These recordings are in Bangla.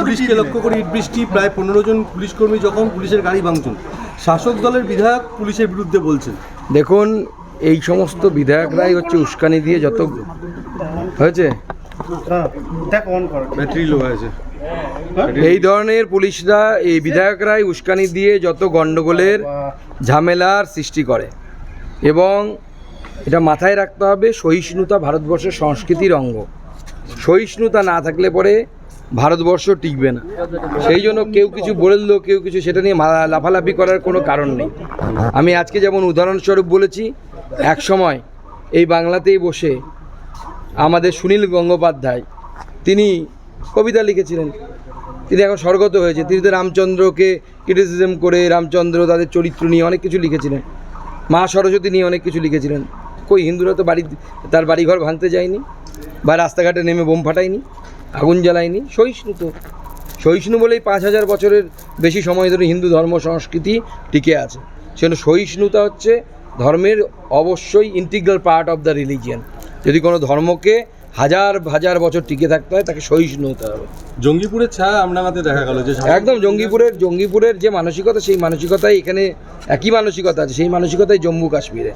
পুলিশকে লক্ষ্য করে ইট বৃষ্টি, প্রায় 15 জন পুলিশ কর্মী যখন পুলিশের গাড়ি ভাঙচুর, শাসক দলের বিধায়ক পুলিশের বিরুদ্ধে বলছেন। দেখুন, এই সমস্ত বিধায়করাই হচ্ছে উস্কানি দিয়ে যত হয়েছে, ব্যাটারি লো হয়েছে, এই ধরনের পুলিশরা, এই বিধায়করাই উস্কানি দিয়ে যত গণ্ডগোলের ঝামেলার সৃষ্টি করে। এবং এটা মাথায় রাখতে হবে, সহিষ্ণুতা ভারতবর্ষের সংস্কৃতির অঙ্গ। সহিষ্ণুতা না থাকলে পরে ভারতবর্ষ টিকবে না। সেই জন্য কেউ কিছু বললো, কেউ কিছু সেটা নিয়ে লাফালাফি করার কোনো কারণ নেই। আমি আজকে যেমন উদাহরণস্বরূপ বলেছি, এক সময় এই বাংলাতেই বসে আমাদের সুনীল গঙ্গোপাধ্যায় তিনি কবিতা লিখেছিলেন, তিনি এখন স্বর্গত হয়েছে। তিনি তো রামচন্দ্রকে ক্রিটিসিজম করে, রামচন্দ্র তাদের চরিত্র নিয়ে অনেক কিছু লিখেছিলেন, মা সরস্বতী নিয়ে অনেক কিছু লিখেছিলেন। কই হিন্দুরা তো তার বাড়িঘর ভাঙতে যায়নি, বা রাস্তাঘাটে নেমে বোম ফাটায়নি, আগুন জ্বালায়নি। সহিষ্ণু বলেই 5000 বছরের বেশি সময় ধরে হিন্দু ধর্ম সংস্কৃতি টিকে আছে। সেজন্য সহিষ্ণুতা হচ্ছে ধর্মের অবশ্যই integral part of the religion. যদি কোনো ধর্মকে হাজার হাজার বছর টিকে থাকতে হয়, তাকে সহিষ্ণু হতে হবে। জঙ্গিপুরের ছায়া আমডাঙ্গাতে দেখা গেল, যে একদম জঙ্গিপুরের যে মানসিকতা, সেই মানসিকতাই এখানে একই মানসিকতা আছে। সেই মানসিকতাই জম্মু কাশ্মীরে,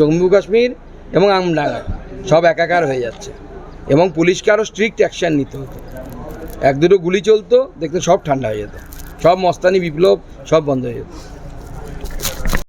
জম্মু কাশ্মীর এবং আমডাঙ্গা সব একাকার হয়ে যাচ্ছে। এবং পুলিশকে আরও স্ট্রিক্ট অ্যাকশান নিতে হতো। 1-2 গুলি চলতো, দেখতে সব ঠান্ডা হয়ে যেত, সব মস্তানি বিপ্লব সব বন্ধ হয়ে যেত।